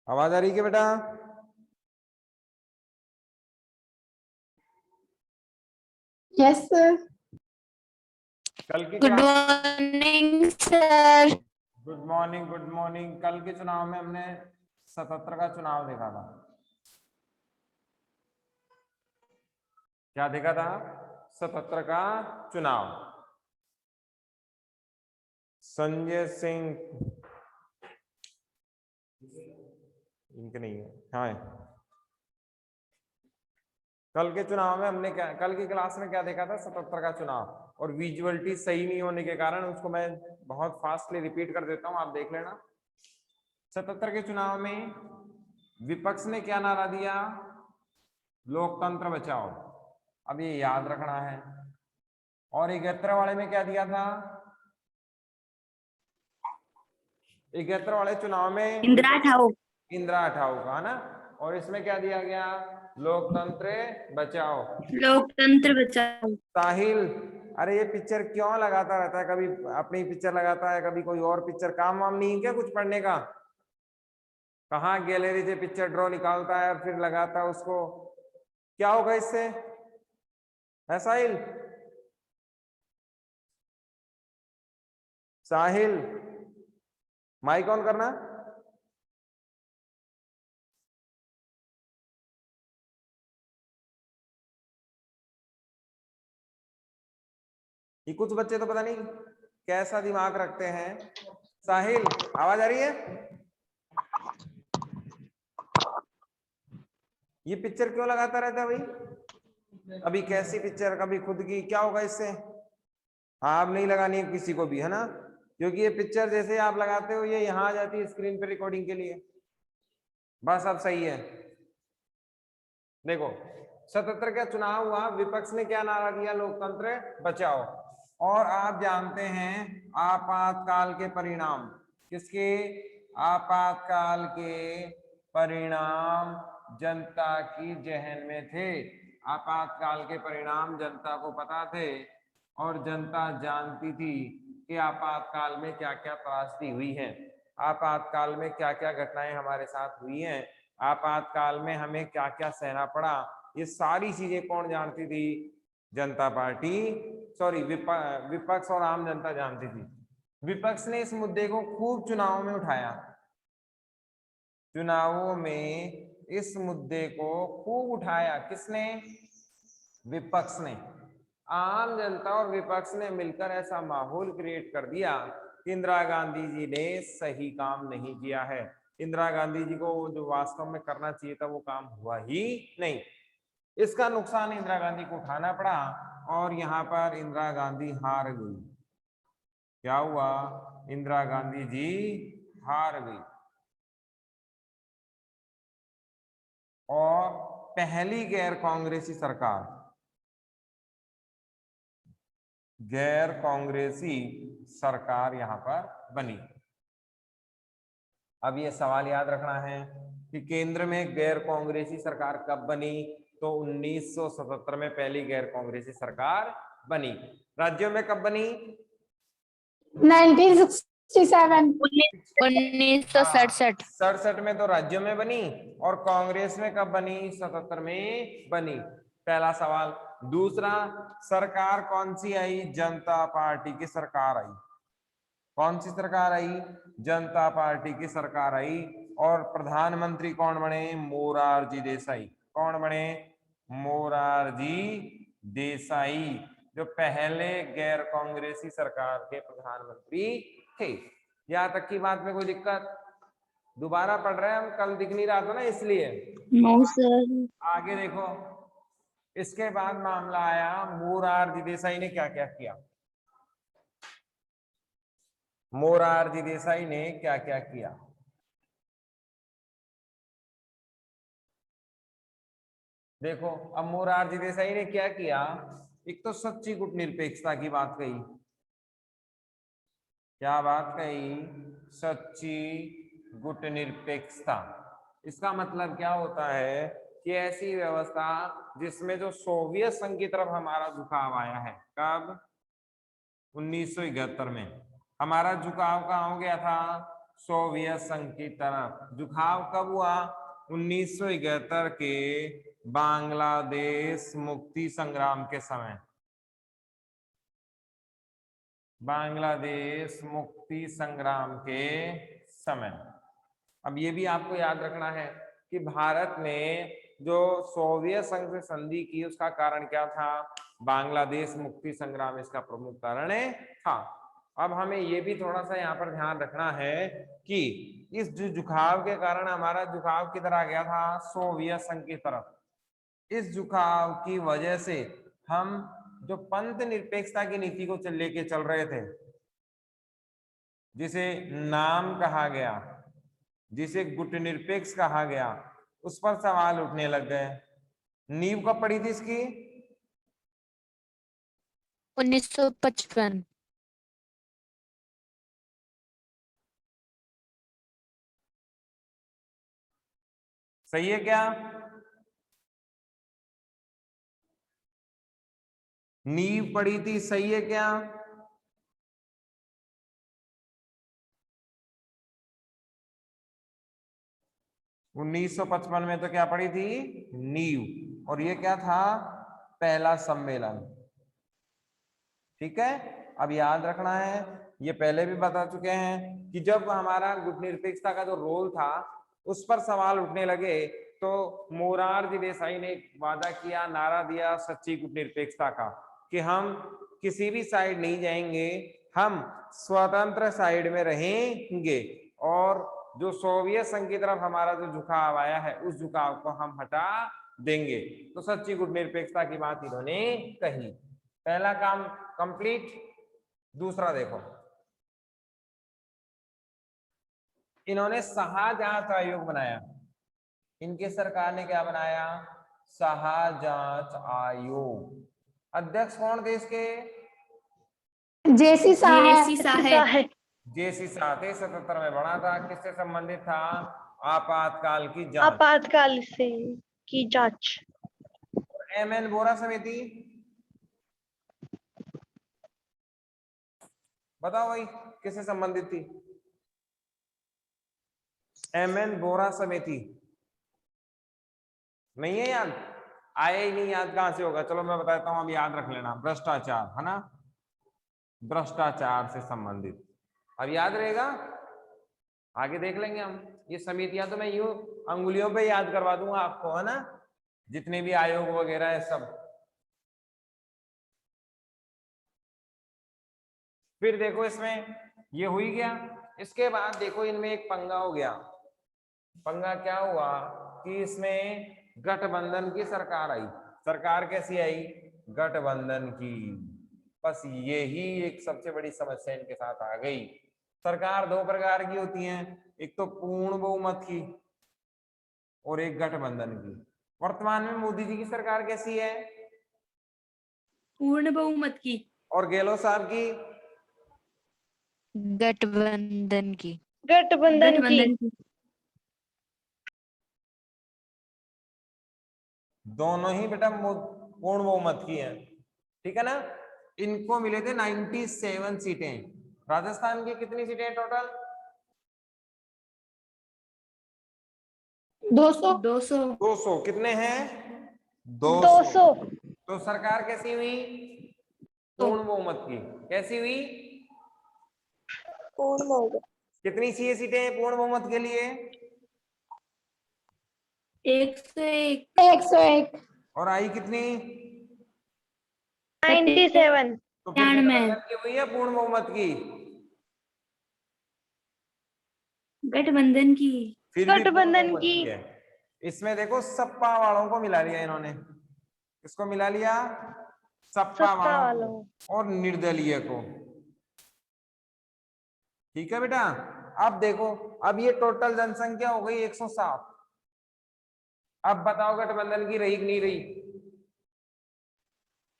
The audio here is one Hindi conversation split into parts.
आवाज आ रही है बेटा? Yes sir. कल की good class, morning sir. Good morning, good morning. कल के चुनाव में हमने 77 का चुनाव देखा था। क्या देखा था? 77 का चुनाव। संजय सिंह, इनके नहीं है, हाँ है। कल के चुनाव में हमने क्या, कल की क्लास में क्या देखा था? 77 का चुनाव। और विजुअलिटी सही नहीं होने के कारण उसको मैं बहुत फास्टली रिपीट कर देता हूं, आप देख लेना। 77 के चुनाव में विपक्ष ने क्या नारा दिया? लोकतंत्र बचाओ। अब ये याद रखना है। और 71 वाले में क्या दिया था? 71 वाले चुनाव में इंदिरा ठाकुर। इंदिरा ठाकुर का, है ना। और इसमें क्या दिया गया? लोकतंत्र बचाओ। लोकतंत्र बचाओ। साहिल, अरे ये पिक्चर क्यों लगाता रहता है? कभी अपनी पिक्चर लगाता है, कभी कोई और पिक्चर। काम वाम नहीं है क्या कुछ पढ़ने का? कहाँ गैलरी से पिक्चर ड्रॉ निकालता है और फिर लगाता है उसको। क्या होगा इससे? है साहिल? साहिल, माइक ऑन करना। ये कुछ बच्चे तो पता नहीं कैसा दिमाग रखते हैं। साहिल, आवाज आ रही है? ये पिक्चर क्यों लगाता रहता है भाई? कभी कैसी पिक्चर, कभी खुद की। क्या होगा इससे? आप नहीं लगानी है किसी को भी, है ना। क्योंकि ये पिक्चर जैसे आप लगाते हो ये यहाँ आ जाती है स्क्रीन पे रिकॉर्डिंग के लिए। बस अब सही है। देखो, 77 का चुनाव हुआ, विपक्ष ने क्या नारा दिया? लोकतंत्र बचाओ। और आप जानते हैं आपातकाल के परिणाम किसके? आपातकाल के परिणाम जनता की जहन में थे। आपातकाल के परिणाम जनता को पता थे और जनता जानती थी कि आपातकाल में क्या क्या त्रासदी हुई है, आपातकाल में क्या क्या घटनाएं हमारे साथ हुई हैं, आपातकाल में हमें क्या क्या सहना पड़ा। ये सारी चीजें कौन जानती थी? जनता पार्टी, सॉरी विपक्ष और आम जनता जानती थी। विपक्ष ने इस मुद्दे को खूब चुनावों में उठाया। चुनावों में इस मुद्दे को खूब उठाया। किसने? विपक्ष ने। आम जनता और विपक्ष ने मिलकर ऐसा माहौल क्रिएट कर दिया कि इंदिरा गांधी जी ने सही काम नहीं किया है। इंदिरा गांधी जी को जो वास्तव में करना चाहिए था वो काम हुआ ही नहीं। इसका नुकसान इंदिरा गांधी को उठाना पड़ा और यहाँ पर इंदिरा गांधी हार गई। क्या हुआ? इंदिरा गांधी जी हार गई और पहली गैर कांग्रेसी सरकार यहां पर बनी। अब ये सवाल याद रखना है कि केंद्र में गैर कांग्रेसी सरकार कब बनी? तो 1977 में पहली गैर कांग्रेसी सरकार बनी। राज्यों में कब बनी? 1967। 1967। 67 में तो राज्यों में बनी और कांग्रेस में कब बनी? 77 में बनी। पहला सवाल। दूसरा, सरकार कौन सी आई? जनता पार्टी की सरकार आई। कौन सी सरकार आई? जनता पार्टी की सरकार आई। और प्रधानमंत्री कौन बने? मोरारजी देसाई। कौन बने? मोरारजी देसाई, जो पहले गैर कांग्रेसी सरकार के प्रधानमंत्री थे। यहां तक की बात में कोई दिक्कत? दोबारा पढ़ रहे हैं हम, कल दिख नहीं रहा था ना इसलिए। No sir. आगे देखो, इसके बाद मामला आया मोरारजी देसाई ने क्या क्या किया। मोरारजी देसाई ने क्या क्या किया? देखो, अब मोरारजी देसाई ने क्या किया। एक तो सच्ची गुटनिरपेक्षता की बात कही। क्या बात कही? सच्ची गुटनिरपेक्षता। इसका मतलब क्या होता है कि ऐसी व्यवस्था जिसमें जो सोवियत संघ की तरफ हमारा झुकाव आया है। कब? 1971 में। हमारा झुकाव कहाँ हो गया था? सोवियत संघ की तरफ। झुकाव कब हुआ? 1971 के बांग्लादेश मुक्ति संग्राम के समय। बांग्लादेश मुक्ति संग्राम के समय। अब ये भी आपको याद रखना है कि भारत ने जो सोवियत संघ से संधि की उसका कारण क्या था? बांग्लादेश मुक्ति संग्राम इसका प्रमुख कारण था। अब हमें ये भी थोड़ा सा यहाँ पर ध्यान रखना है कि इस झुकाव के कारण हमारा झुकाव किधर आ गया था? सोवियत संघ की तरफ। इस झुकाव की वजह से हम जो पंथ निरपेक्षता की नीति को लेके चल रहे थे, जिसे नाम कहा गया, जिसे गुटनिरपेक्ष कहा गया, उस पर सवाल उठने लग गए। नींव कब पड़ी थी इसकी? 1955। सही है क्या? नींव पड़ी थी, सही है क्या? उन्नीस 1955 में तो क्या पड़ी थी? नींव। और ये क्या था? पहला सम्मेलन। ठीक है, अब याद रखना है, ये पहले भी बता चुके हैं कि जब हमारा गुटनिरपेक्षता का जो रोल था उस पर सवाल उठने लगे तो मोरारजी देसाई ने एक वादा किया, नारा दिया सच्ची गुटनिरपेक्षता का, कि हम किसी भी साइड नहीं जाएंगे, हम स्वतंत्र साइड में रहेंगे और जो सोवियत संघ की तरफ हमारा जो झुकाव आया है उस झुकाव को हम हटा देंगे। तो सच्ची गुटनिरपेक्षता की बात इन्होंने कही। पहला काम कंप्लीट। दूसरा देखो, इन्होंने शाहजांच आयोग बनाया। इनकी सरकार ने क्या बनाया? शाहजांच आयोग। अध्यक्ष कौन थे इसके? जेसी जेसी साहब। साहब। जेसी शाह थे, 77 में बना था। किससे संबंधित था? आपातकाल की जांच। आपातकाल से की जांच। एमएन बोरा समिति, बताओ भाई किससे संबंधित थी? एमएन बोरा समिति नहीं है याद? आए ही नहीं याद, कहां से होगा? चलो मैं बताता हूं, अब याद रख लेना। भ्रष्टाचार, है ना? भ्रष्टाचार से संबंधित। अब याद रहेगा, आगे देख लेंगे हम। ये समितियां तो मैं यूं अंगुलियों पे याद करवा दूंगा आपको, है ना? जितने भी आयोग वगैरह है सब। फिर देखो इसमें ये हुई गया। इसके बाद देखो इनमें एक पंगा हो गया। पंगा क्या हुआ कि इसमें गठबंधन की सरकार आई। सरकार कैसी आई? गठबंधन की। बस यही एक सबसे बड़ी समस्या इनके साथ आ गई। सरकार दो प्रकार की होती है, एक तो पूर्ण बहुमत की और एक गठबंधन की। वर्तमान में मोदी जी की सरकार कैसी है? पूर्ण बहुमत की। और गहलोत साहब की? गठबंधन की। गठबंधन की। दोनों ही बेटा पूर्ण बहुमत की है। ठीक है ना? इनको मिले थे 97 सीटें। राजस्थान की कितनी सीटें टोटल? 200। 200। कितने हैं? 200। तो सरकार कैसी हुई? पूर्ण बहुमत की। कैसी हुई? पूर्ण बहुमत। कितनी चाहिए सीटें पूर्ण बहुमत के लिए? 101। 101। और आई कितनी? 97। तो फिर गठबंधन की हुई है पूर्ण बहुमत की? गठबंधन की। फिर भी पूर्ण गठबंधन बहुमत की। है। इसमें देखो सपा वालों को मिला लिया इन्होंने। किसको मिला लिया? सपा सपा वालों वालों। को और निर्दलीय को। ठीक है बेटा? अब देखो, अब ये टोटल जनसंख्या हो गई 107। अब बताओ गठबंधन की रही कि नहीं रही?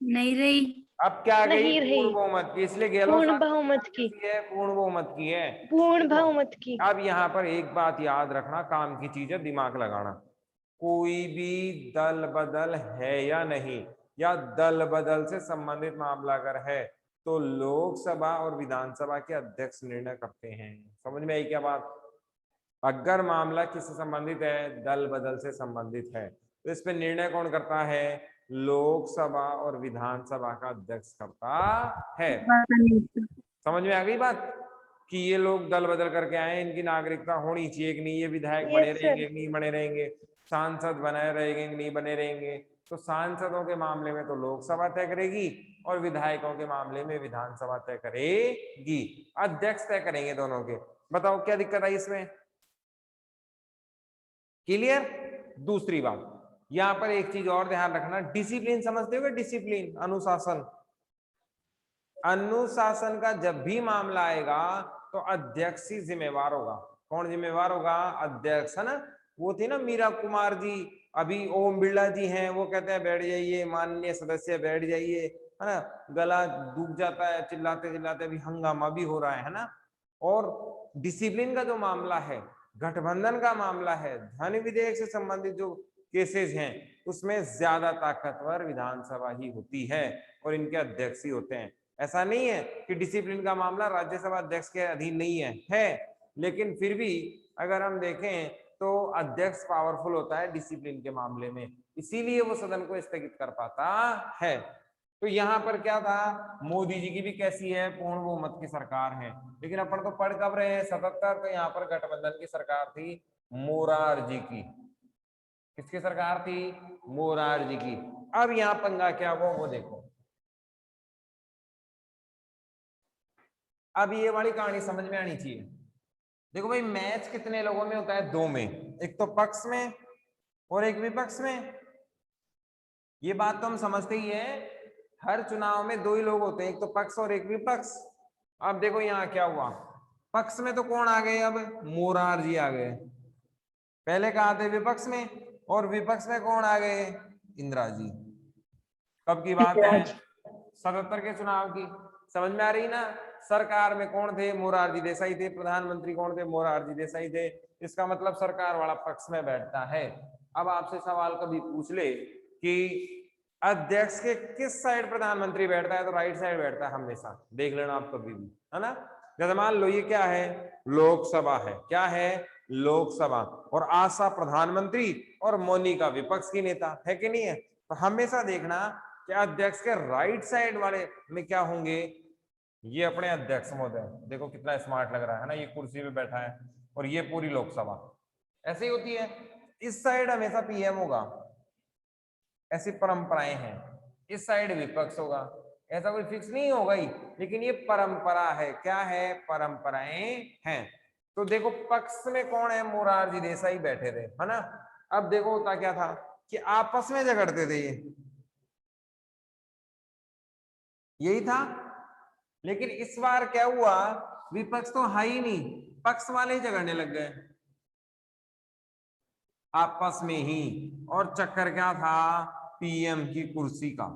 नहीं रही। अब क्या गई? नहीं रही। पूर्ण बहुमत की। इसलिए गहलोत पूर्ण साहब बहुमत की। है, पूर्ण बहुमत की है। पूर्ण देखो, बहुमत की। अब यहाँ पर एक बात याद रखना, काम की चीज है, दिमाग लगाना। कोई भी दल बदल है या नहीं, या दल बदल से संबंधित मामला अगर है तो लोकसभा और विधानसभा के अध्यक्ष निर्णय करते हैं। समझ में आई क्या बात? अगर मामला किससे संबंधित है, दल बदल से संबंधित है, तो इस पे निर्णय कौन करता है? लोकसभा और विधानसभा का अध्यक्ष करता है। समझ में आ गई बात कि ये लोग दल बदल करके आए, इनकी नागरिकता होनी चाहिए कि नहीं, ये विधायक बने रहेंगे कि नहीं बने रहेंगे, सांसद बने रहेंगे कि नहीं बने रहेंगे। तो सांसदों के मामले में तो लोकसभा तय करेगी और विधायकों के मामले में विधानसभा तय करेगी, अध्यक्ष तय करेंगे दोनों के। बताओ क्या दिक्कत आई इसमें? क्लियर? दूसरी बात, यहां पर एक चीज और ध्यान रखना, डिसिप्लिन समझते हो? डिसिप्लिन, अनुशासन। अनुशासन का जब भी मामला आएगा तो अध्यक्ष ही जिम्मेवार होगा। कौन जिम्मेवार होगा? अध्यक्ष, है ना। वो थे ना मीरा कुमार जी, अभी ओम बिरला जी हैं, वो कहते हैं बैठ जाइए माननीय सदस्य, बैठ जाइए, है ना। गला दुख जाता है चिल्लाते चिल्लाते, अभी हंगामा भी हो रहा है ना। और डिसिप्लिन का जो मामला है, गठबंधन का मामला है, धन विधेयक से संबंधित जो केसेस हैं, उसमें ज्यादा ताकतवर विधानसभा ही होती है और इनके अध्यक्ष ही होते हैं। ऐसा नहीं है कि डिसिप्लिन का मामला राज्यसभा अध्यक्ष के अधीन नहीं है, लेकिन फिर भी अगर हम देखें तो अध्यक्ष पावरफुल होता है डिसिप्लिन के मामले में, इसीलिए वो सदन को स्थगित कर पाता है। तो यहाँ पर क्या था, मोदी जी की भी कैसी है, पूर्ण बहुमत की सरकार है, लेकिन अपन तो पढ़ कब रहे हैं 77, तो यहाँ पर गठबंधन की सरकार थी मोरारजी की। किसकी सरकार थी? मोरारजी की। अब यहाँ पंगा क्या हुआ वो देखो। अब ये वाली कहानी समझ में आनी चाहिए। देखो भाई, मैच कितने लोगों में होता है? दो में, एक तो पक्ष में और एक विपक्ष में। ये बात तो हम समझते ही है, हर चुनाव में दो ही लोग होते हैं, एक तो पक्ष और एक विपक्ष। अब देखो यहाँ क्या हुआ, पक्ष में तो कौन आ गए? अब मोरारजी आ गए। पहले कहा थे विपक्ष में, और विपक्ष में कौन आ गए? इंदिरा जी। कब की बात है? 77 के चुनाव की। समझ में आ रही ना? सरकार में कौन थे? मोरारजी देसाई थे। प्रधानमंत्री कौन थे? मोरारजी देसाई थे। इसका मतलब सरकार वाला पक्ष में बैठता है। अब आपसे सवाल कभी पूछ ले कि अध्यक्ष के किस साइड प्रधानमंत्री बैठता है, तो राइट साइड बैठता है हमेशा, देख लेना आप कभी भी, है ना। जैसे मान लो ये क्या है? लोकसभा है। क्या है? लोकसभा। और आशा प्रधानमंत्री और मोनिका विपक्ष की नेता है कि नहीं है? तो हमेशा देखना कि अध्यक्ष के राइट साइड वाले में क्या होंगे? ये अपने अध्यक्ष महोदय, देखो कितना स्मार्ट लग रहा है ना, ये कुर्सी पे बैठा है, और ये पूरी लोकसभा ऐसे ही होती है। इस साइड हमेशा पीएम होगा, ऐसी परंपराएं हैं। इस साइड विपक्ष होगा, ऐसा कोई फिक्स नहीं होगा ही, लेकिन ये परंपरा है। क्या है? परंपराएं हैं। तो देखो पक्ष में कौन है? मोरारजी देसाई बैठे थे, है ना। अब देखो होता क्या था कि आपस में झगड़ते थे, यही था। लेकिन इस बार क्या हुआ, विपक्ष तो है ही नहीं, पक्ष वाले ही झगड़ने लग गए आपस में ही। और चक्कर क्या था? पीएम की कुर्सी का।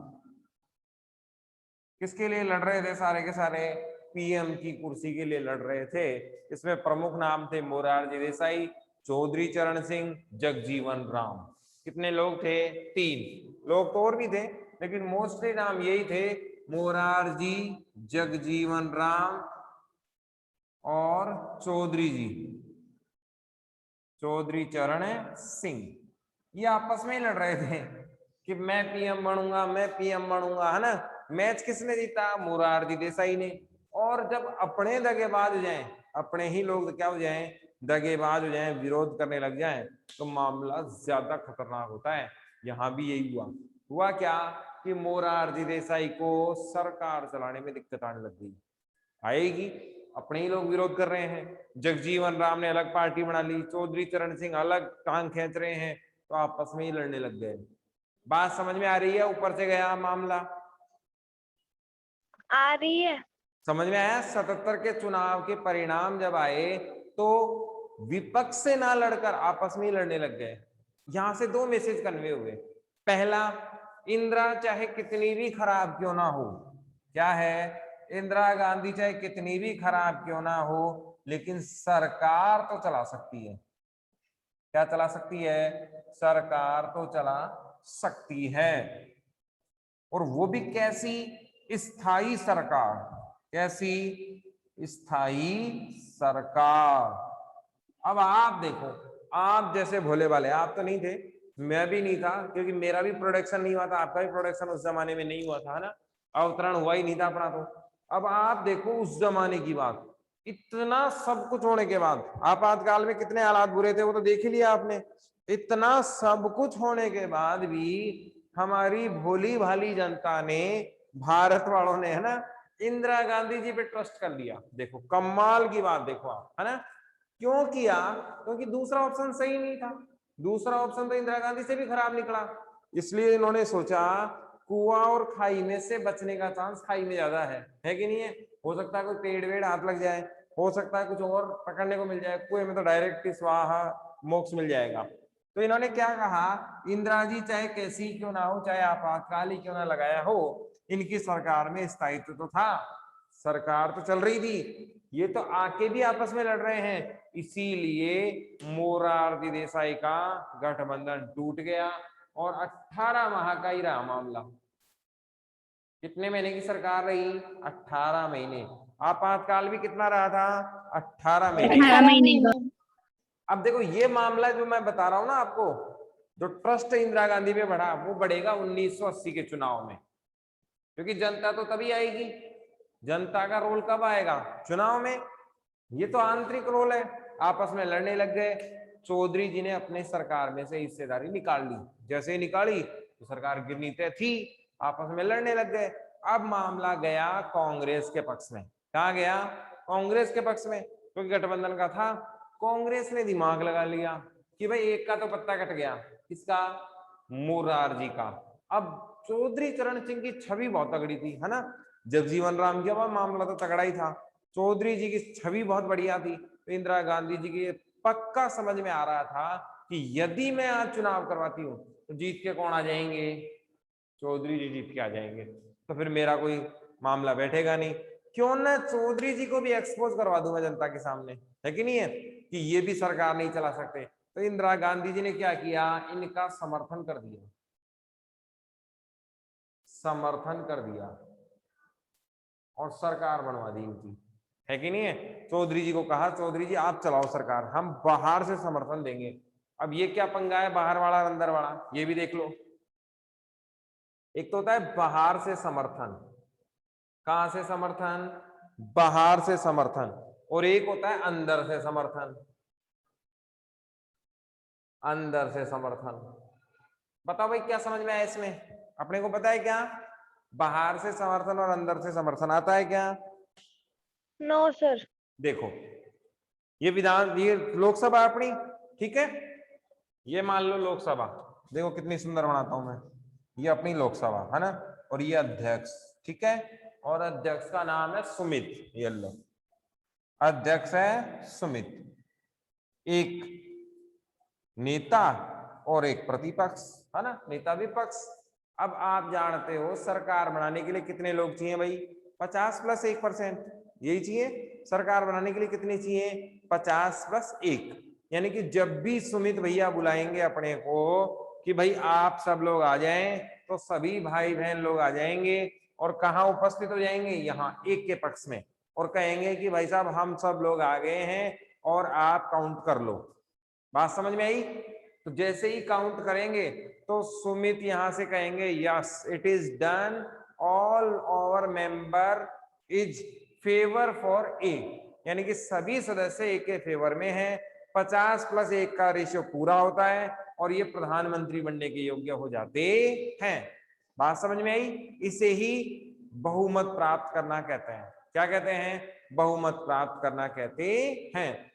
किसके लिए लड़ रहे थे? सारे के सारे पीएम की कुर्सी के लिए लड़ रहे थे। इसमें प्रमुख नाम थे मोरारजी देसाई, चौधरी चरण सिंह, जगजीवन राम। कितने लोग थे? 3 लोग तो और भी थे, लेकिन मोस्टली नाम यही थे, मोरारजी, जगजीवन राम और चौधरी जी, चौधरी चरण सिंह। ये आपस में ही लड़ रहे थे कि मैं पीएम बनूंगा, मैं पीएम बनूंगा, है ना। मैच किसने जीता? मोरारजी देसाई ने। और जब अपने दगेबाज हो जाएं, अपने ही लोग क्या हो जाएं? दगेबाज हो जाएं, विरोध करने लग जाएं, तो मामला ज्यादा खतरनाक होता है। यहां भी यही हुआ क्या कि मोरारजी देसाई को सरकार चलाने में दिक्कत आने लग गई। आएगी, अपने ही लोग विरोध कर रहे हैं, जगजीवन राम ने अलग पार्टी बना ली, चौधरी चरण सिंह अलग टांग खींच रहे हैं, तो आपस में ही लड़ने लग गए। बात समझ में आ रही है? ऊपर से गया मामला, आ रही है। समझ में आया? 77 के चुनाव के परिणाम जब आए तो विपक्ष से ना लड़कर आपस में ही लड़ने लग गए। यहां से 2 मैसेज कन्वे हुए। पहला, इंदिरा चाहे कितनी भी खराब क्यों ना हो, क्या है? इंदिरा गांधी चाहे कितनी भी खराब क्यों ना हो, लेकिन सरकार तो चला सकती है। क्या चला सकती है? सरकार तो चला सकती है। और वो भी कैसी? स्थायी सरकार। कैसी? स्थायी सरकार। अब आप देखो, आप जैसे भोले वाले, आप तो नहीं थे, मैं भी नहीं था, क्योंकि मेरा भी प्रोडक्शन नहीं हुआ था, आपका भी प्रोडक्शन उस जमाने में नहीं हुआ था, है ना, अवतरण हुआ ही नहीं था अपना। तो अब आप देखो उस जमाने की बात, इतना सब कुछ होने के बाद, आपातकाल में कितने हालात बुरे थे वो तो देख ही लिया आपने। इतना सब कुछ होने के बाद भी हमारी भोली भाली जनता ने, भारत वालों ने, है ना, इंदिरा गांधी जी पे ट्रस्ट कर लिया। देखो कमाल की बात, देखो आप, है ना, क्यों किया? क्योंकि दूसरा ऑप्शन सही नहीं था, दूसरा ऑप्शन तो इंदिरा गांधी से भी खराब निकला। इसलिए इन्होंने सोचा कुआं और खाई में से बचने का चांस खाई में ज्यादा है कि नहीं है? हो सकता है कोई पेड़ वेड़ हाथ लग जाए, हो सकता है कुछ और पकड़ने को मिल जाए, कुएं में तो डायरेक्ट स्वाहा मोक्ष मिल जाएगा। तो इन्होंने क्या कहा, इंदिरा जी चाहे कैसी क्यों ना हो, चाहे आपातकाल ही क्यों ना लगाया हो, इनकी सरकार में स्थायित्व तो था, सरकार तो चल रही थी, ये तो आके भी आपस में लड़ रहे हैं। इसीलिए मोरारजी देसाई का गठबंधन टूट गया और 18 माह का ही रहा मामला। कितने महीने की सरकार रही? 18 महीने। आपातकाल भी कितना रहा था? 18 महीने। 18 महीने का। अब देखो ये मामला जो मैं बता रहा हूं ना आपको, जो ट्रस्ट इंदिरा गांधी पे बढ़ा, वो बढ़ेगा 1980 के चुनाव में, क्योंकि जनता तो तभी आएगी। जनता का रोल कब आएगा? चुनाव में। ये तो आंतरिक रोल है। आपस में लड़ने लग गए, चौधरी जी ने अपने सरकार में से हिस्सेदारी निकाल ली, जैसे ही निकाली तो सरकार गिरनी तय थी, आपस में लड़ने लग गए। अब मामला गया कांग्रेस के पक्ष में। कहा गया? कांग्रेस के पक्ष में, क्योंकि गठबंधन का था। कांग्रेस ने दिमाग लगा लिया कि भाई एक का तो पत्ता कट गया, किसका? मोरारजी का। अब चौधरी चरण सिंह की छवि बहुत तगड़ी थी, है ना, जगजीवन राम का मामला तो तगड़ा ही था, चौधरी जी की छवि बहुत बढ़िया थी। तो इंदिरा गांधी जी की पक्का समझ में आ रहा था कि यदि मैं आज चुनाव करवाती हूँ तो जीत के कौन आ जाएंगे? चौधरी जी जीत के आ जाएंगे, तो फिर मेरा कोई मामला बैठेगा नहीं। क्यों ना चौधरी जी को भी एक्सपोज करवा दूं मैं जनता के सामने, है कि नहीं है, कि ये भी सरकार नहीं चला सकते। तो इंदिरा गांधी जी ने क्या किया? इनका समर्थन कर दिया, समर्थन कर दिया और सरकार बनवा दी इनकी, है कि नहीं है? चौधरी जी को कहा, चौधरी जी आप चलाओ सरकार, हम बाहर से समर्थन देंगे। अब ये क्या पंगा है, बाहर वाला और अंदर वाला, ये भी देख लो। एक तो होता है बाहर से समर्थन, कहां से समर्थन? बाहर से समर्थन। और एक होता है अंदर से समर्थन, अंदर से समर्थन। बताओ भाई क्या समझ में आया इसमें? अपने को पता है क्या बाहर से समर्थन और अंदर से समर्थन आता है क्या? No sir. देखो ये विधान, ये लोकसभा अपनी, ठीक है, ये मान लो लोकसभा, देखो कितनी सुंदर बनाता हूं मैं, ये अपनी लोकसभा है ना, और ये अध्यक्ष, ठीक है, और अध्यक्ष का नाम है सुमित, ये लो अध्यक्ष है सुमित, एक नेता और एक प्रतिपक्ष, है ना, नेता विपक्ष। अब आप जानते हो सरकार बनाने के लिए कितने लोग चाहिए भाई? 50 + 1%, यही चाहिए सरकार बनाने के लिए। कितने चाहिए? 50 + 1, यानी कि जब भी सुमित भैया बुलाएंगे अपने को कि भाई आप सब लोग आ जाएं, तो सभी भाई बहन लोग आ जाएंगे और कहाँ उपस्थित हो जाएंगे? यहाँ एक के पक्ष में, और कहेंगे कि भाई साहब हम सब लोग आ गए हैं और आप काउंट कर लो। बात समझ में आई? तो जैसे ही काउंट करेंगे तो सुमित यहां से कहेंगे yes it is done, all our member is favour for a, यानी कि सभी सदस्य ए के फेवर में हैं। 50 + 1 का रेशियो पूरा होता है और ये प्रधानमंत्री बनने के योग्य हो जाते हैं। बात समझ में आई? इसे ही बहुमत प्राप्त करना कहते हैं। क्या कहते हैं? बहुमत प्राप्त करना कहते हैं।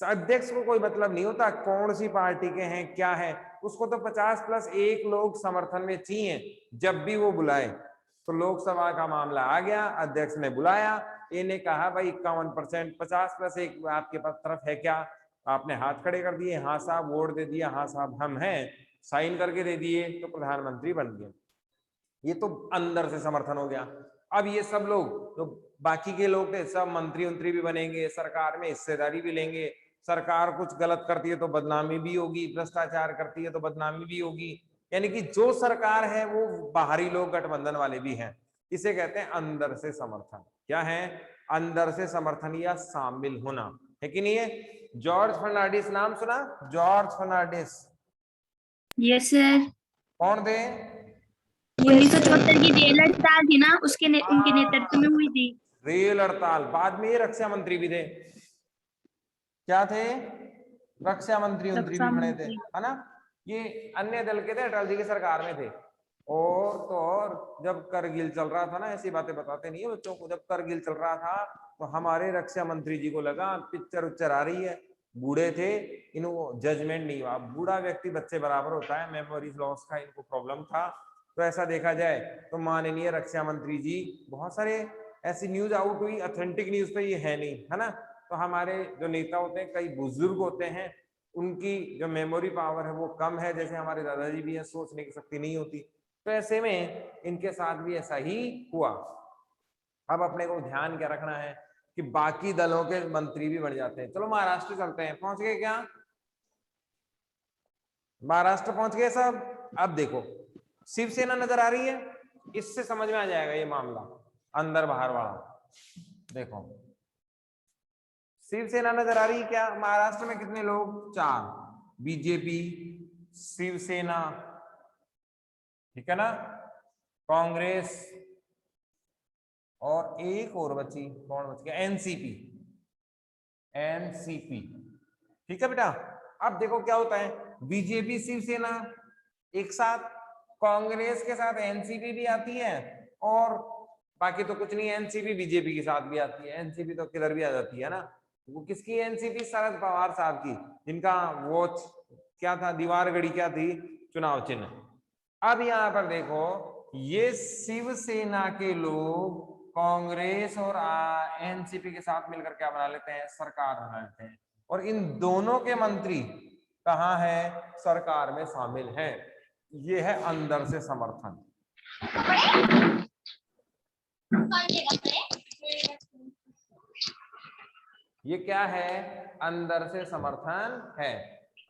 अध्यक्ष को कोई मतलब नहीं होता कौन सी पार्टी के हैं क्या है, उसको तो 50 + 1 लोग समर्थन में चाहिए जब भी वो बुलाए। तो लोकसभा का मामला आ गया, अध्यक्ष ने बुलाया, इन्हें कहा भाई 51%, 50 + 1 आपके पास तरफ है क्या? आपने हाथ खड़े कर दिए, हाँ साहब, वोट दे दिया, हाँ साहब हम हैं, साइन करके दे दिए, तो प्रधानमंत्री बन गए। ये तो अंदर से समर्थन हो गया। अब ये सब लोग, तो बाकी के लोग थे, सब मंत्री भी बनेंगे, सरकार में हिस्सेदारी भी लेंगे। सरकार कुछ गलत करती है तो बदनामी भी होगी, भ्रष्टाचार करती है तो बदनामी भी होगी, यानी कि जो सरकार है वो बाहरी लोग गठबंधन वाले भी हैं। इसे कहते हैं अंदर से समर्थन। क्या है? अंदर से समर्थन या शामिल होना, है कि नहीं है? जॉर्ज फर्नांडिस नाम सुना? George Fernandes yes sir. कौन थे? 1974 की जेल हड़ताल थी ना, उनके नेतृत्व में हुई थी। रेल हड़ताल। बाद में ये रक्षा मंत्री भी थे। क्या थे? रक्षा मंत्री भी बने थे, है ना? ये अन्य दल के थे, अटल जी की सरकार में थे। और तो और जब करगिल चल रहा था ना, ऐसी बातें बताते नहीं है बच्चों को, जब करगिल चल रहा था तो हमारे रक्षा मंत्री जी को लगा पिक्चर उच्चर आ रही है, बूढ़े थे, इनको जजमेंट नहीं हुआ। बूढ़ा व्यक्ति बच्चे बराबर होता है, मेमोरीज लॉस का इनको प्रॉब्लम था। तो ऐसा देखा जाए तो माननीय रक्षा मंत्री जी, बहुत सारे ऐसी न्यूज आउट हुई, ऑथेंटिक न्यूज तो ये है नहीं, है ना? तो हमारे जो नेता होते हैं, कई बुजुर्ग होते हैं, उनकी जो मेमोरी पावर है वो कम है, जैसे हमारे दादाजी भी है, सोचने की शक्ति नहीं होती। तो ऐसे में इनके साथ भी ऐसा ही हुआ। अब अपने को ध्यान क्या रखना है कि बाकी दलों के मंत्री भी बढ़ जाते हैं। चलो महाराष्ट्र चलते हैं। पहुंच गए क्या? महाराष्ट्र पहुंच गए सब? अब देखो शिवसेना नजर आ रही है, इससे समझ में आ जाएगा ये मामला अंदर बाहर वाला। देखो शिवसेना नजर आ रही है क्या? महाराष्ट्र में कितने लोग? 4, बीजेपी, शिवसेना, ठीक है ना, कांग्रेस, और एक और बची, कौन बच गया? एनसीपी। एनसीपी, ठीक है बेटा। अब देखो क्या होता है, बीजेपी शिवसेना एक साथ, कांग्रेस के साथ एनसीपी भी आती है, और बाकी तो कुछ नहीं, एनसीपी बीजेपी के साथ भी आती है। एनसीपी तो किधर भी आ जाती है ना। वो किसकी एनसीपी? शरद पवार साहब की, जिनका वो क्या था, दीवार घड़ी क्या थी? चुनाव चिन्ह। अब यहां पर देखो, ये शिवसेना के लोग कांग्रेस और एनसीपी के साथ मिलकर क्या बना लेते हैं? सरकार बना लेते हैं। और इन दोनों के मंत्री कहां है? सरकार में शामिल हैं। ये है अंदर से समर्थन। ये क्या है? अंदर से समर्थन है।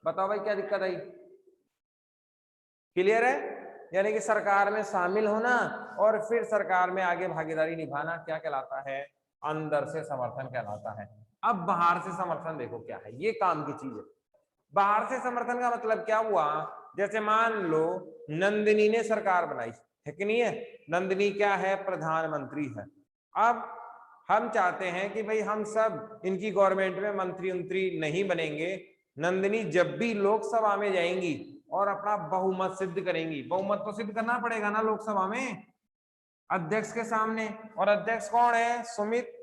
बताओ भाई क्या दिक्कत आई? क्लियर है? यानी कि सरकार में शामिल होना और फिर सरकार में आगे भागीदारी निभाना क्या कहलाता है? अंदर से समर्थन कहलाता है। अब बाहर से समर्थन देखो क्या है, ये काम की चीज है। बाहर से समर्थन का मतलब क्या हुआ? जैसे मान लो नंदिनी ने सरकार बनाई है कि नहीं है? नंदिनी क्या है? प्रधानमंत्री है। अब हम चाहते हैं कि भाई हम सब इनकी गवर्नमेंट में मंत्री नहीं बनेंगे, नंदिनी जब भी लोकसभा में जाएंगी और अपना बहुमत सिद्ध करेंगी, बहुमत तो सिद्ध करना पड़ेगा ना लोकसभा में, अध्यक्ष के सामने, और अध्यक्ष कौन है? सुमित।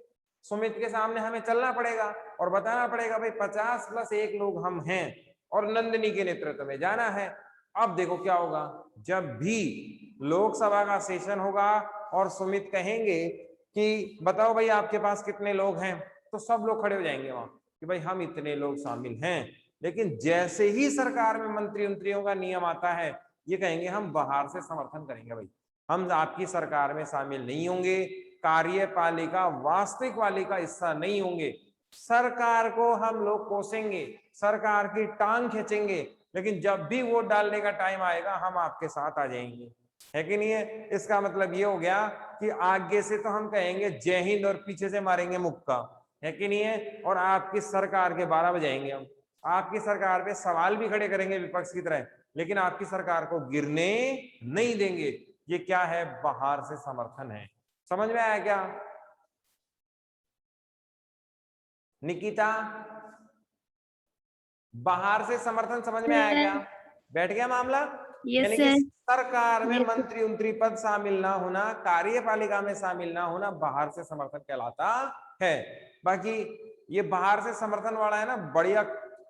सुमित के सामने हमें चलना पड़ेगा और बताना पड़ेगा भाई 50+1 लोग हम हैं और नंदिनी के नेतृत्व में जाना है। अब देखो क्या होगा, जब भी लोकसभा का सेशन होगा और सुमित कहेंगे कि बताओ भाई आपके पास कितने लोग हैं, तो सब लोग खड़े हो जाएंगे वहां कि भाई हम इतने लोग शामिल हैं। लेकिन जैसे ही सरकार में मंत्रियों का नियम आता है, ये कहेंगे हम बाहर से समर्थन करेंगे, भाई हम आपकी सरकार में शामिल नहीं होंगे, कार्यपालिका वास्तविक वाली का हिस्सा नहीं होंगे, सरकार को हम लोग कोसेंगे, सरकार की टांग खींचेंगे, लेकिन जब भी वोट डालने का टाइम आएगा हम आपके साथ आ जाएंगे। है कि नहीं है? इसका मतलब ये हो गया कि आगे से तो हम कहेंगे जय हिंद और पीछे से मारेंगे मुक्का। है कि नहीं है? और आपकी सरकार के 12 बजाएंगे हम, आपकी सरकार पे सवाल भी खड़े करेंगे विपक्ष की तरह, लेकिन आपकी सरकार को गिरने नहीं देंगे। ये क्या है? बाहर से समर्थन है। समझ में आया क्या निकिता? बाहर से समर्थन समझ में आया क्या? बैठ गया मामला? यानी कि सरकार में मंत्री पद शामिल ना होना, कार्यपालिका में शामिल ना होना, बाहर से समर्थन कहलाता है। बाकी ये बाहर से समर्थन वाला है ना,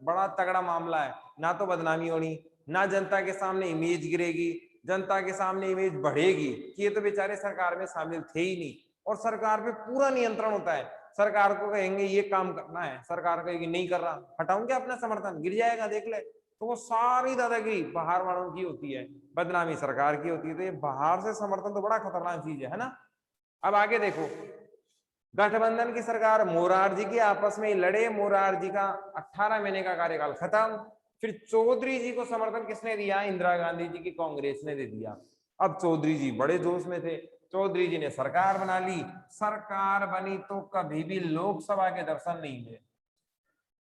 बड़ा तगड़ा मामला है। ना तो बदनामी होनी, ना जनता के सामने इमेज गिरेगी, जनता के सामने इमेज बढ़ेगी कि ये तो बेचारे सरकार में शामिल थे ही नहीं, और सरकार पे पूरा नियंत्रण होता है। सरकार को कहेंगे ये काम करना है, सरकार कहेगी नहीं कर रहा, हटाऊं क्या अपना समर्थन? गिर जाएगा, देख ले। तो वो सारी दादागिरी बाहर वालों की होती है, बदनामी सरकार की होती है। तो ये बाहर से समर्थन तो बड़ा खतरनाक चीज है ना। अब आगे देखो, गठबंधन की सरकार मोरारजी की आपस में लड़े, मोरारजी का 18 महीने का कार्यकाल खत्म। फिर चौधरी जी को समर्थन किसने दिया? इंदिरा गांधी जी की कांग्रेस ने दे दिया। अब चौधरी जी बड़े जोश में थे, चौधरी जी ने सरकार बना ली। सरकार बनी तो कभी भी लोकसभा के दर्शन नहीं हुए।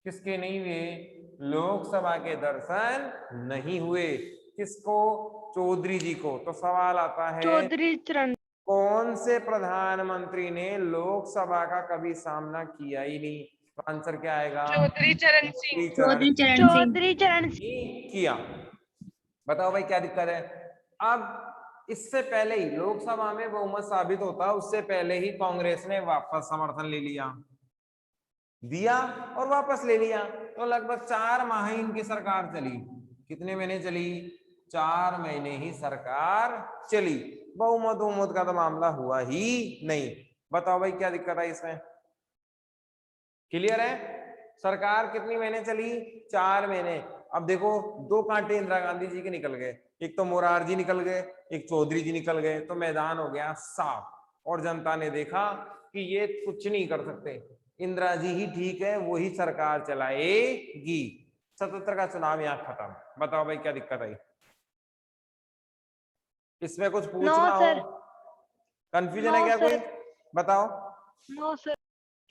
किसके नहीं हुए? लोकसभा के दर्शन नहीं हुए। किसको? चौधरी जी को। तो सवाल आता है, चौधरी चरण कौन से प्रधानमंत्री ने लोकसभा का कभी सामना किया ही नहीं? तो आंसर क्या आएगा? चौधरी चरण सिंह। चौधरी चरण सिंह। चौधरी चरण किया। बताओ भाई क्या दिक्कत है? अब इससे पहले ही लोकसभा में बहुमत साबित होता, उससे पहले ही कांग्रेस ने वापस समर्थन ले लिया, दिया और वापस ले लिया। तो लगभग 4 माह ही इनकी सरकार चली। कितने महीने चली? 4 महीने ही सरकार चली। बहुमत का तो मामला हुआ ही नहीं। बताओ भाई क्या दिक्कत है इसमें? क्लियर है? सरकार कितनी महीने चली? 4 महीने। अब देखो 2 कांटे इंदिरा गांधी जी के निकल गए, एक तो मोरारजी निकल गए, एक चौधरी जी निकल गए, तो मैदान हो गया साफ। और जनता ने देखा कि ये कुछ नहीं कर सकते, इंदिरा जी ही ठीक है, वो ही सरकार चलाएगी। 77 का चुनाव यहाँ खत्म। बताओ भाई क्या दिक्कत आई? इसमें कुछ पूछना हो? सर। कंफ्यूजन है क्या कोई? बताओ। No sir.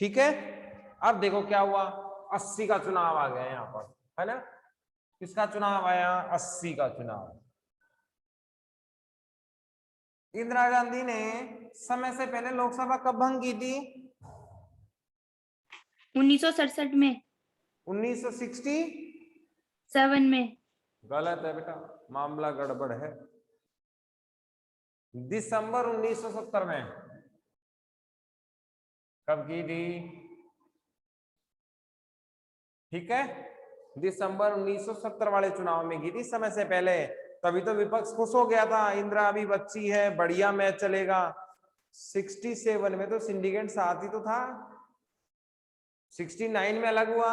ठीक है। अब देखो क्या हुआ, 80 का चुनाव आ गया यहाँ पर, है ना? किसका चुनाव आया? 80 का चुनाव। इंदिरा गांधी ने समय से पहले लोकसभा कब भंग की थी? 1967 में। 1967 में। गलत है बेटा, मामला गड़बड़ है। दिसंबर 1970 में। कब की थी? ठीक है, दिसंबर 1970 वाले चुनाव में की थी, समय से पहले। तभी तो विपक्ष खुश हो गया था, इंदिरा अभी बच्ची है, बढ़िया मैच चलेगा। 67 में तो सिंडिकेट साथ ही तो था, 69 में अलग हुआ।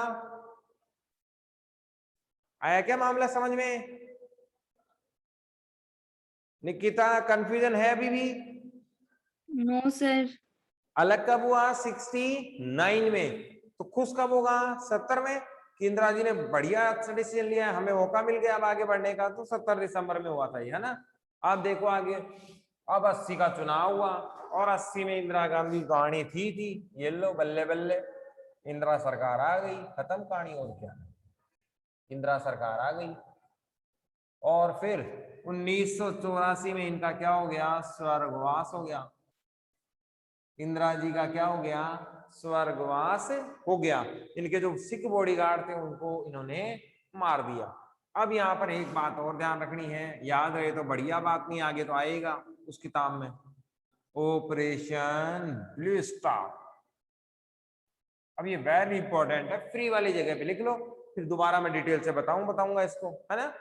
आया क्या मामला समझ में? निकिता कंफ्यूजन है अभी भी? No sir. अलग कब हुआ? 69 में। तो खुश कब होगा? 70 में, कि इंदिरा जी ने बढ़िया डिसीजन लिया, हमें मौका मिल गया अब आगे बढ़ने का। तो 70 दिसंबर में हुआ था ये, है ना? आप देखो आगे, अब 80 का चुनाव हुआ और 80 में इंदिरा गांधी कहानी थी ये लो बल्ले बल्ले, इंदिरा सरकार आ गई, खत्म कहानी। और क्या, इंदिरा सरकार आ गई। और फिर 1984 में इनका क्या हो गया? स्वर्गवास हो गया। इंदिरा जी का क्या हो गया? स्वर्गवास हो गया। इनके जो सिख बॉडीगार्ड थे उनको इन्होंने मार दिया। अब यहाँ पर एक बात और ध्यान रखनी है, याद रहे तो बढ़िया बात, नहीं आगे तो आएगा उस किताब में। Operation blue star. अब ये वेरी इंपॉर्टेंट है, फ्री वाली जगह पे लिख लो, फिर दोबारा मैं डिटेल से बताऊंगा इसको, है ना?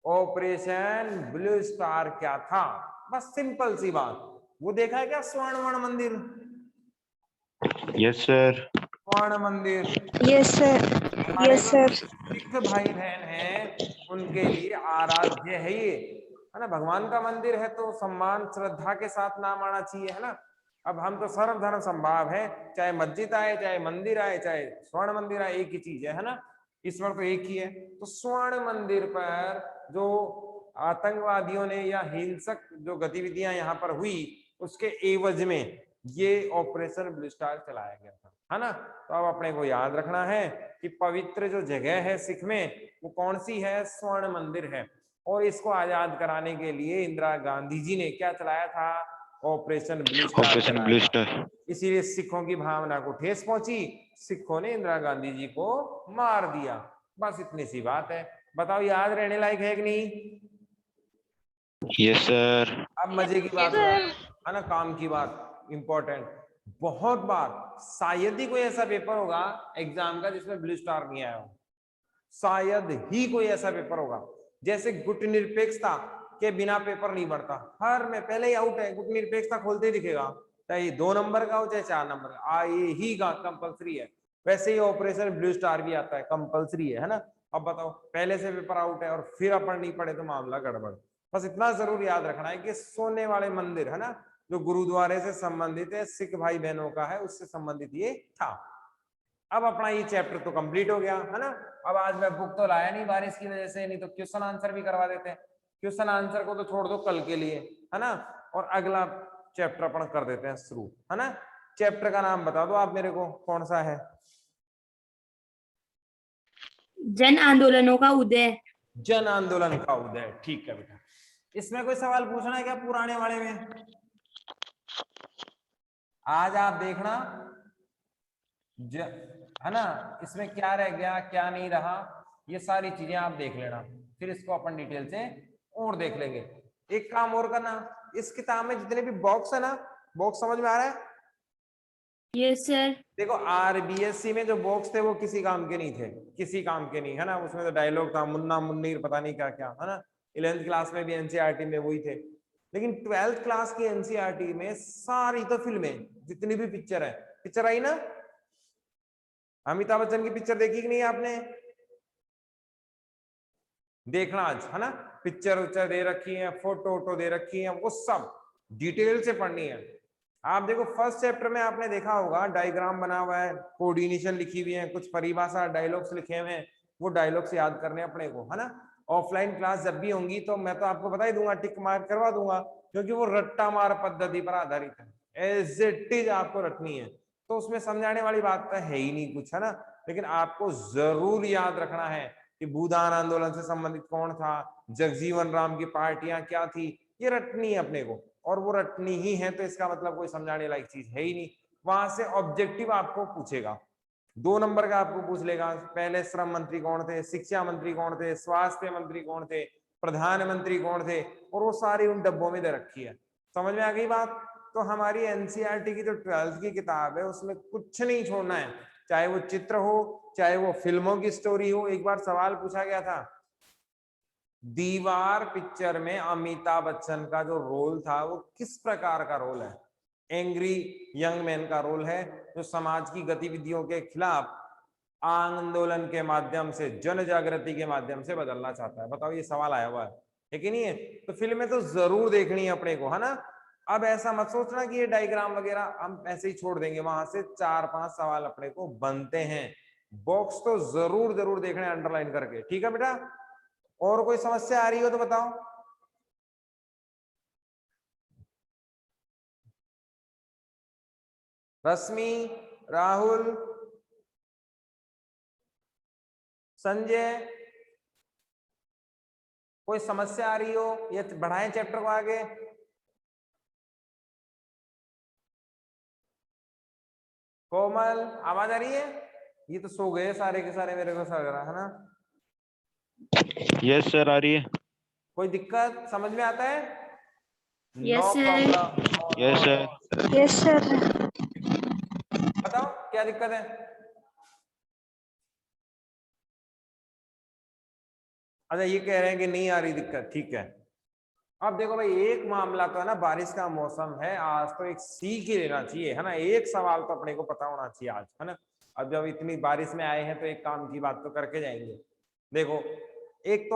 ऑपरेशन ब्लू स्टार क्या था? बस सिंपल सी बात। वो देखा है क्या स्वर्ण मंदिर? Yes sir. स्वर्ण मंदिर। Yes sir. हमारे यस जो सर। सिख भाई बहन हैं उनके लिए आराध्य है ये, है ना? भगवान का मंदिर है तो सम्मान श्रद्धा के साथ नाम आना चाहिए, है ना? अब हम तो सर्व धर्म संभाव है, चाहे मस्जिद आए, चाहे मंदिर आए, चाहे स्वर्ण मंदिर आए, एक ही चीज है ना? ईश्वर तो एक ही है। तो स्वर्ण मंदिर पर जो आतंकवादियों ने या हिंसक जो गतिविधियां यहाँ पर हुई, उसके एवज में ये ऑपरेशन ब्लू स्टार चलाया गया था, है ना? तो अब अपने को याद रखना है कि पवित्र जो जगह है सिख में, वो कौन सी है? स्वर्ण मंदिर है। और इसको आजाद कराने के लिए इंदिरा गांधी जी ने क्या चलाया था? Operation blue star. Operation blue star. इसीलिए सिखों की भावना को ठेस पहुंची, सिखों ने इंदिरा गांधी जी को मार दिया। बस इतनी सी बात है। बताओ याद रहने लायक है कि नहीं? Yes sir. अब मजे की बात है ना, काम की बात, इंपॉर्टेंट। बहुत बार शायद ही कोई ऐसा पेपर होगा एग्जाम का जिसमें ब्लू स्टार नहीं आया हो, शायद ही कोई ऐसा पेपर होगा। जैसे गुटनिरपेक्षता के बिना पेपर नहीं बढ़ता, हर में पहले ही आउट है, गुटनिरपेक्षता खोलते ही दिखेगा, चाहे 2 नंबर का हो चाहे 4 नंबर का, आए ही का कंपलसरी है। वैसे ही ऑपरेशन ब्लू स्टार भी आता है, कंपलसरी है ना? अब बताओ, पहले से पेपर आउट है और फिर अपन नहीं पढ़े तो मामला गड़बड़। बस इतना जरूर याद रखना है कि सोने वाले मंदिर, है ना, जो गुरुद्वारे से संबंधित है, सिख भाई बहनों का है, उससे संबंधित ये था। अब अपना ये चैप्टर तो कंप्लीट हो गया, है ना? अब आज मैं बुक तो लाया नहीं बारिश की वजह से, नहीं तो क्वेश्चन आंसर भी करवा देते हैं। क्वेश्चन आंसर को तो छोड़ दो कल के लिए, है ना? और अगला चैप्टर अपन कर देते हैं शुरू, है ना। चैप्टर का नाम बता दो आप मेरे को, कौन सा है? जन आंदोलनों का उदय। जन आंदोलन का उदय, ठीक है बेटा। इसमें कोई सवाल पूछना है क्या पुराने वाले में? आज आप देखना है ना, इसमें क्या रह गया क्या नहीं रहा, ये सारी चीजें आप देख लेना, फिर इसको अपन डिटेल से और देख लेंगे। एक काम और करना, इस किताब में जितने भी बॉक्स है ना, बॉक्स समझ में आ रहा है? Yes sir. देखो आरबीएससी में जो बॉक्स थे वो किसी काम के नहीं थे, किसी काम के नहीं, है ना। उसमें तो डायलॉग था, मुन्ना मुन्नीर पता नहीं क्या क्या, है ना। 11th क्लास में भी एनसीईआरटी में वही थे, लेकिन 12th क्लास की एनसीईआरटी में सारी तो फिल्में, जितनी भी पिक्चर है, पिक्चर आई ना, अमिताभ बच्चन की पिक्चर देखी कि नहीं आपने? देखना आज, है ना। पिक्चर उच्चर दे रखी है, फोटो वोटो दे रखी है, वो सब डिटेल से पढ़नी है। आप देखो फर्स्ट चैप्टर में आपने देखा होगा डायग्राम बना हुआ है, कोऑर्डिनेशन लिखी हुई है, कुछ परिभाषा डायलॉग्स लिखे हुए हैं, वो डायलॉग्स याद करने अपने को, है ना। ऑफलाइन क्लास जब भी होंगी तो मैं तो आपको बता ही दूंगा, टिक मार्क करवा दूंगा, क्योंकि वो रट्टा मार पद्धति पर आधारित है, एज इट इज आपको रटनी है, तो उसमें समझाने वाली बात तो है ही नहीं कुछ, है ना। लेकिन आपको जरूर याद रखना है कि भूदान आंदोलन से संबंधित कौन था, जगजीवन राम की पार्टियां क्या थी, ये रटनी है अपने को, और वो रटनी ही है, तो इसका मतलब कोई समझाने लायक चीज है ही नहीं। वहां से ऑब्जेक्टिव आपको पूछेगा, 2 नंबर का आपको पूछ लेगा, पहले श्रम मंत्री कौन थे, शिक्षा मंत्री कौन थे, स्वास्थ्य मंत्री कौन थे, प्रधानमंत्री कौन थे, और वो सारी उन डब्बों में दे रखी है। समझ में आ गई बात? तो हमारी एनसीईआरटी की जो 12th की किताब है उसमें कुछ नहीं छोड़ना है, चाहे वो चित्र हो, चाहे वो फिल्मों की स्टोरी हो। एक बार सवाल पूछा गया था, दीवार पिक्चर में अमिताभ बच्चन का जो रोल था वो किस प्रकार का रोल है? एंग्री यंग मैन का रोल है, जो समाज की गतिविधियों के खिलाफ आंदोलन के माध्यम से, जन जागृति के माध्यम से बदलना चाहता है। बताओ, ये सवाल आया हुआ है कि नहीं है? तो फिल्में तो जरूर देखनी है अपने को, है ना। अब ऐसा मत सोचना कि ये डायग्राम वगैरह हम ऐसे ही छोड़ देंगे, वहां से 4-5 सवाल अपने को बनते हैं। बॉक्स तो जरूर जरूर देखने अंडरलाइन करके, ठीक है बेटा। और कोई समस्या आ रही हो तो बताओ। रश्मि, राहुल, संजय, कोई समस्या आ रही हो या बढ़ाएं चैप्टर को आगे? कोमल, आवाज आ रही है? ये तो सो गए सारे के सारे, मेरे को लग रहा है ना। यस सर, आ रही है। कोई दिक्कत समझ में आता है? Yes, no sir. Problem. Yes sir. Yes sir. बताओ क्या दिक्कत है? अच्छा, ये कह रहे हैं कि नहीं आ रही दिक्कत, ठीक है। अब देखो भाई, एक मामला तो है ना, बारिश का मौसम है, आज तो एक सीख ही लेना चाहिए, है ना। एक सवाल तो अपने को पता होना चाहिए आज, है ना। अब जब इतनी बारिश में आए हैं तो एक काम की बात तो करके जाएंगे। देखो, एक तो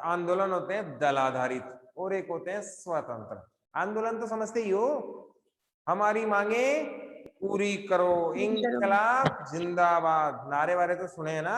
आंदोलन होते हैं दल आधारित और एक होते हैं स्वतंत्र। आंदोलन तो समझते ही हो, हमारी मांगे पूरी करो, इंकलाब जिंदाबाद, नारे वारे तो सुने हैं ना।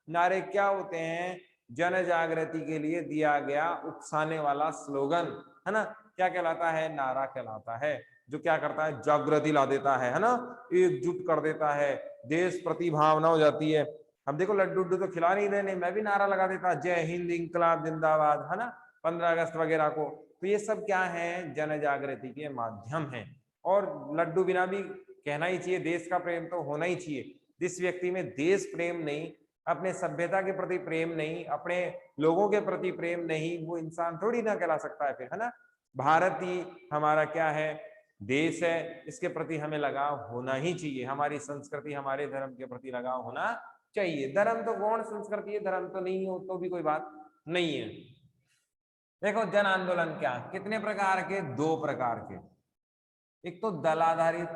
नारे क्या होते हैं? जन जागृति के लिए दिया गया उकसाने वाला स्लोगन, है ना। क्या कहलाता है? नारा कहलाता है, जो क्या करता है? जागृति ला देता है ना, एकजुट कर देता है, देश प्रति भावना हो जाती है। हम देखो लड्डू तो खिला नहीं देने, मैं भी नारा लगा देता, जय हिंद, इंकलाब जिंदाबाद, है ना, 15 अगस्त वगैरह को। तो ये सब क्या है? जन जागृति के माध्यम है। और लड्डू बिना भी कहना ही चाहिए, देश का प्रेम तो होना ही चाहिए। जिस व्यक्ति में देश प्रेम नहीं, अपने सभ्यता के प्रति प्रेम नहीं, अपने लोगों के प्रति प्रेम नहीं, वो इंसान थोड़ी ना कहला सकता है फिर, है ना। भारत ही हमारा क्या है? देश है, इसके प्रति हमें लगाव होना ही चाहिए। हमारी संस्कृति, हमारे धर्म के प्रति लगाव होना चाहिए। धर्म तो गौण संस्कृति है, धर्म तो नहीं हो तो भी कोई बात नहीं है। देखो, जन आंदोलन क्या कितने प्रकार के? 2 प्रकार के। एक तो दल आधारित,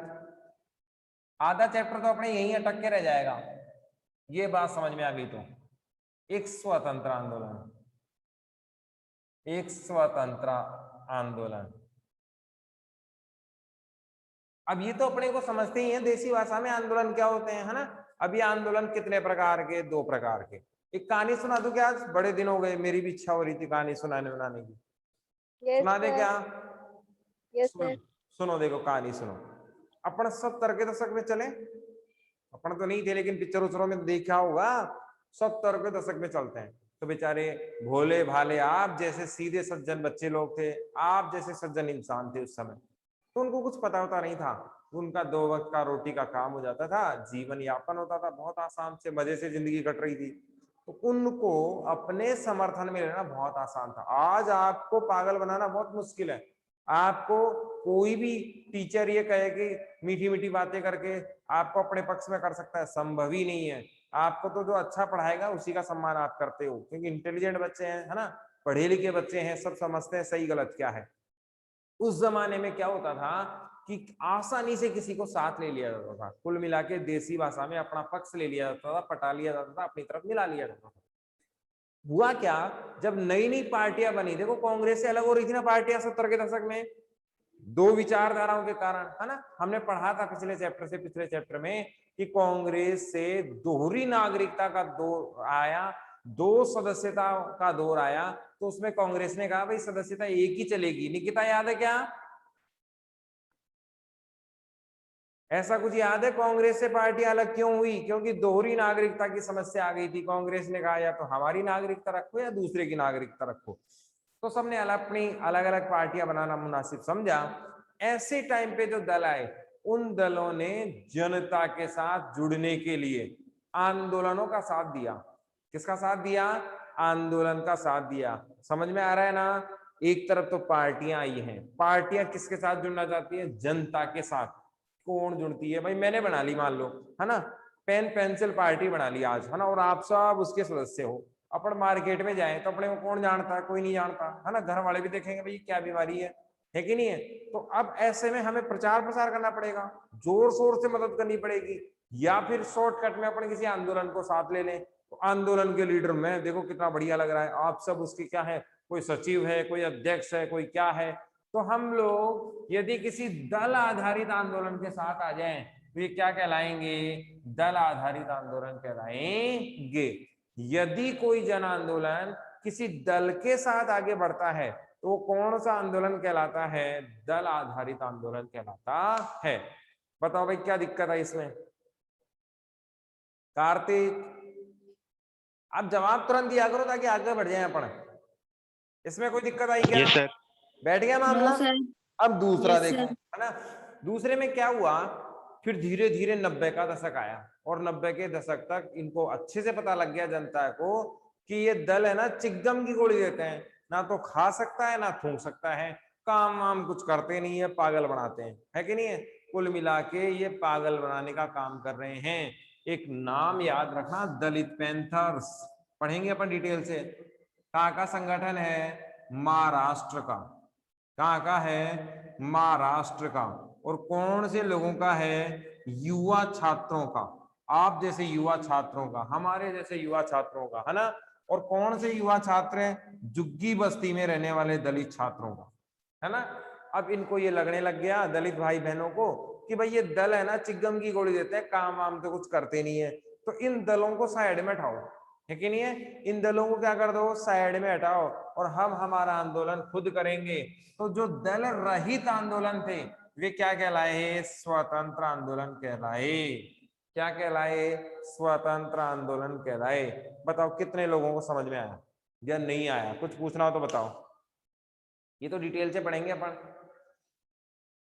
आधा चैप्टर तो अपने यहीं अटक के रह जाएगा, ये बात समझ में आ गई तो। एक स्वतंत्र आंदोलन, एक स्वतंत्र आंदोलन। अब ये तो अपने को समझते ही हैं देसी भाषा में आंदोलन क्या होते हैं, है ना। अब ये आंदोलन कितने प्रकार के? 2 प्रकार के। एक कहानी सुना दूं क्या? आज बड़े दिन हो गए, मेरी भी इच्छा हो रही थी कहानी सुनाने बनाने की। सुना दे क्या? Yes sir. सुनो देखो कहानी सुनो। अपन 70 के दशक में चले, अपन तो नहीं थे लेकिन पिक्चर उचरों में देखा होगा, 70 के दशक में चलते हैं। तो बेचारे भोले भाले आप जैसे सीधे सज्जन बच्चे लोग थे, आप जैसे सज्जन इंसान थे उस समय, तो उनको कुछ पता होता नहीं था। उनका 2 वक्त का रोटी का काम हो जाता था, जीवन यापन होता था, बहुत आसान से मजे से जिंदगी कट रही थी। तो उनको अपने समर्थन में लेना बहुत आसान था। आज आपको पागल बनाना बहुत मुश्किल है। आपको कोई भी टीचर ये कहे कि मीठी मीठी बातें करके आपको अपने पक्ष में कर सकता है, संभव ही नहीं है। आपको तो जो अच्छा पढ़ाएगा उसी का सम्मान आप करते हो, क्योंकि इंटेलिजेंट बच्चे हैं, है ना, पढ़े लिखे बच्चे हैं, सब समझते हैं सही गलत क्या है। उस जमाने में क्या होता था कि आसानी से किसी को साथ ले लिया जाता था, कुल मिला के देसी भाषा में अपना पक्ष ले लिया जाता था, पटा लिया जाता था, अपनी तरफ मिला लिया जाता था। हुआ क्या, जब नई नई पार्टियां बनी, देखो कांग्रेस से अलग हो रही थी ना पार्टियां 70 के दशक में, 2 विचारधाराओं के कारण, है ना। हमने पढ़ा था पिछले चैप्टर में कि कांग्रेस से दोहरी नागरिकता का दौर आया, 2 सदस्यता का दौर आया, तो उसमें कांग्रेस ने कहा भाई सदस्यता एक ही चलेगी। निकिता याद है क्या? ऐसा कुछ याद है? कांग्रेस से पार्टी अलग क्यों हुई? क्योंकि दोहरी नागरिकता की समस्या आ गई थी। कांग्रेस ने कहा या तो हमारी नागरिकता रखो या दूसरे की नागरिकता रखो, तो सबने अपनी अलग अलग पार्टियां बनाना मुनासिब समझा। ऐसे टाइम पे जो दल आए, उन दलों ने जनता के साथ जुड़ने के लिए आंदोलनों का साथ दिया। किसका साथ दिया? आंदोलन का साथ दिया। समझ में आ रहा है ना? एक तरफ तो पार्टियां आई हैं, पार्टियां किसके साथ जुड़ना चाहती है? जनता के साथ। कौन जुड़ती है भाई? मैंने बना ली, मान लो, है ना, पेन पेंसिल पार्टी बना ली आज, है ना, और आप सब उसके सदस्य हो। अपन मार्केट में जाए तो अपने को कौन जानता है? कोई नहीं जानता, है ना। घर वाले भी देखेंगे भाई क्या बीमारी है कि नहीं है। तो अब ऐसे में हमें प्रचार प्रसार करना पड़ेगा, जोर शोर से मदद करनी पड़ेगी, या फिर शॉर्टकट में अपन किसी आंदोलन को साथ ले लें। तो आंदोलन के लीडर में देखो कितना बढ़िया लग रहा है, आप सब उसके क्या है, कोई सचिव है, कोई अध्यक्ष है, कोई क्या है। तो हम लोग यदि किसी दल आधारित आंदोलन के साथ आ जाएं तो ये क्या कहलाएंगे? दल आधारित आंदोलन कहलाएंगे। यदि कोई जन आंदोलन किसी दल के साथ आगे बढ़ता है तो वो कौन सा आंदोलन कहलाता है? दल आधारित आंदोलन कहलाता है। बताओ भाई क्या दिक्कत है इसमें? कार्तिक, आप जवाब तुरंत दिया करो ताकि आगे बढ़ जाए अपन। इसमें कोई दिक्कत आई क्या? Yes sir. बैठ गया मामला? अब दूसरा Yes, देखो, sir. है ना। दूसरे में क्या हुआ, फिर धीरे धीरे 90 का दशक आया, और 90 के दशक तक इनको अच्छे से पता लग गया जनता को कि ये दल है ना चिकगम की गोली देते हैं, ना तो खा सकता है ना थूक सकता है, काम वाम कुछ करते नहीं है, पागल बनाते हैं, है कि नहीं है। कुल मिला के ये पागल बनाने का काम कर रहे हैं। एक नाम याद रखना, दलित पैंथर्स, पढ़ेंगे अपन डिटेल से। कहाँ का संगठन है? महाराष्ट्र का। कहाँ का है? महाराष्ट्र का। और कौन से लोगों का है? युवा छात्रों का, आप जैसे युवा छात्रों का, हमारे जैसे युवा छात्रों का, है ना। और कौन से युवा छात्र हैं? झुग्गी बस्ती में रहने वाले दलित छात्रों का, है ना। अब इनको ये लगने लग गया दलित भाई बहनों को कि भाई ये दल है ना चिकगम की गोली देते हैं, काम वाम तो कुछ करते नहीं है, तो इन दलों को साइड में हटाओ, है कि नहीं है। इन दलों को क्या कर दो? साइड में हटाओ, और हम हमारा आंदोलन खुद करेंगे। तो जो दल रहित आंदोलन थे वे क्या कहलाए? स्वतंत्र आंदोलन कहलाए। क्या कहलाए? स्वतंत्र आंदोलन कहलाए। बताओ कितने लोगों को समझ में आया या नहीं आया? कुछ पूछना हो तो बताओ, ये तो डिटेल से पढ़ेंगे अपन।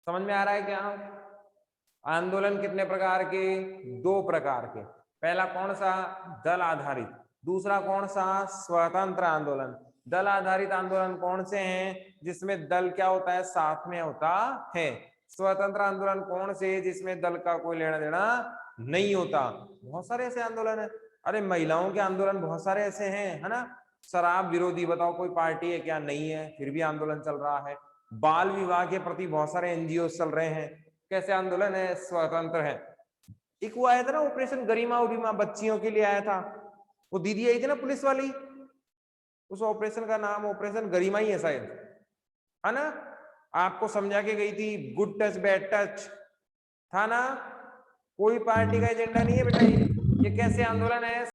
समझ में आ रहा है क्या? आंदोलन कितने प्रकार के? 2 प्रकार के। पहला कौन सा? दल आधारित। दूसरा कौन सा? स्वतंत्र आंदोलन। दल आधारित आंदोलन कौन से हैं? जिसमें दल क्या होता है? साथ में होता है। स्वतंत्र आंदोलन कौन से? जिसमें दल का कोई लेना देना नहीं होता। बहुत सारे ऐसे आंदोलन है। अरे महिलाओं के आंदोलन बहुत सारे ऐसे हैं, है ना। शराब विरोधी, बताओ कोई पार्टी है क्या? नहीं है, फिर भी आंदोलन चल रहा है। बाल विवाह के प्रति बहुत सारे एनजीओ चल रहे हैं। कैसे आंदोलन है? स्वतंत्र है। एक वो आया था ना ऑपरेशन गरिमा उरिमा, बच्चियों के लिए आया था, वो दीदी आई थी ना पुलिस वाली, उस ऑपरेशन का नाम ऑपरेशन गरिमा ही है शायद, है ना। आपको समझा के गई थी, गुड टच बैड टच था ना। कोई पार्टी का एजेंडा नहीं है बेटा, ये कैसे आंदोलन है?